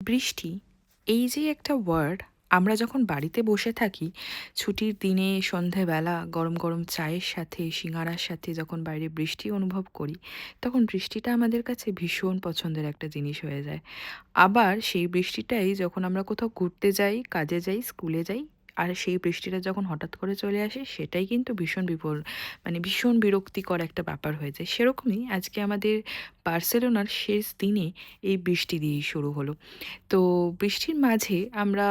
বৃষ্টি এই যে একটা ওয়ার্ড, আমরা যখন বাড়িতে বসে থাকি ছুটির দিনে সন্ধেবেলা গরম গরম চায়ের সাথে সিঙাড়ার সাথে যখন বাইরে বৃষ্টি অনুভব করি, তখন বৃষ্টিটা আমাদের কাছে ভীষণ পছন্দের একটা জিনিস হয়ে যায়। আবার সেই বৃষ্টিটাই যখন আমরা কোথাও ঘুরতে যাই, কাজে যাই, স্কুলে যাই, আর সেই বৃষ্টিটা যখন হঠাৎ করে চলে আসে সেটাই কিন্তু ভীষণ মানে ভীষণ বিরক্তিকর একটা ব্যাপার হয়ে যায়। সেরকমই আজকে আমাদের বার্সেলোনার শেষ দিনে এই বৃষ্টি দিয়েই শুরু হলো। তো বৃষ্টির মাঝে আমরা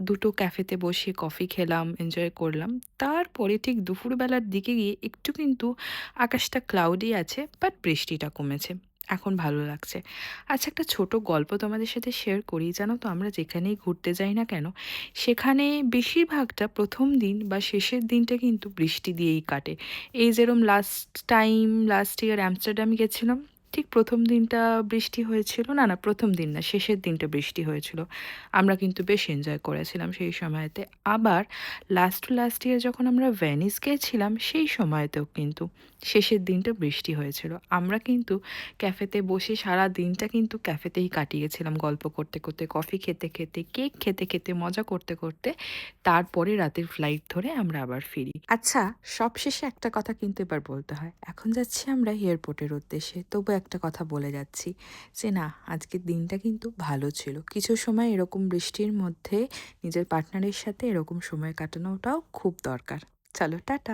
দুটো ক্যাফেতে বসে কফি খেলাম, এনজয় করলাম। তারপরে ঠিক দুপুরবেলার দিকে গিয়ে একটু কিন্তু আকাশটা ক্লাউডি আছে, বাট বৃষ্টিটা কমেছে। এখন ভালো লাগছে। আচ্ছা, একটা ছোট গল্প তোমাদের সাথে শেয়ার করি। জানো তো, আমরা যেখানেই ঘুরতে যাই না কেন, সেখানে বেশিরভাগটা ১ম দিন বা শেষের দিনটা কিন্তু বৃষ্টি দিয়েই কাটে। এই যেরকম লাস্ট ইয়ার আমস্টারডাম গেছিলাম, ঠিক ১ম দিনটা বৃষ্টি হয়েছিল। না, ১ম দিন না, শেষের দিনটা বৃষ্টি হয়েছিল। আমরা কিন্তু বেশ এনজয় করেছিলাম সেই সময়তে। আবার লাস্ট ইয়ার যখন আমরা ভেনিস গিয়েছিলাম, সেই সময়তেও কিন্তু শেষের দিনটা বৃষ্টি হয়েছিল। আমরা কিন্তু ক্যাফেতে বসে সারা দিনটা কিন্তু ক্যাফেতেই কাটিয়েছিলাম, গল্প করতে করতে, কফি খেতে খেতে, কেক খেতে খেতে, মজা করতে করতে। তারপরে রাতের ফ্লাইট ধরে আমরা আবার ফিরি। আচ্ছা, সবশেষে একটা কথা কিন্তু এবার বলতে হয়। এখন যাচ্ছি আমরা এয়ারপোর্টের উদ্দেশ্যে, তবু একটা কথা বলে যাচ্ছি যে না, আজকের দিনটা কিন্তু ভালো ছিল। কিছু সময় এরকম বৃষ্টির মধ্যে নিজের পার্টনারের সাথে এরকম সময় কাটানোটাও খুব দরকার। চলো, টাটা।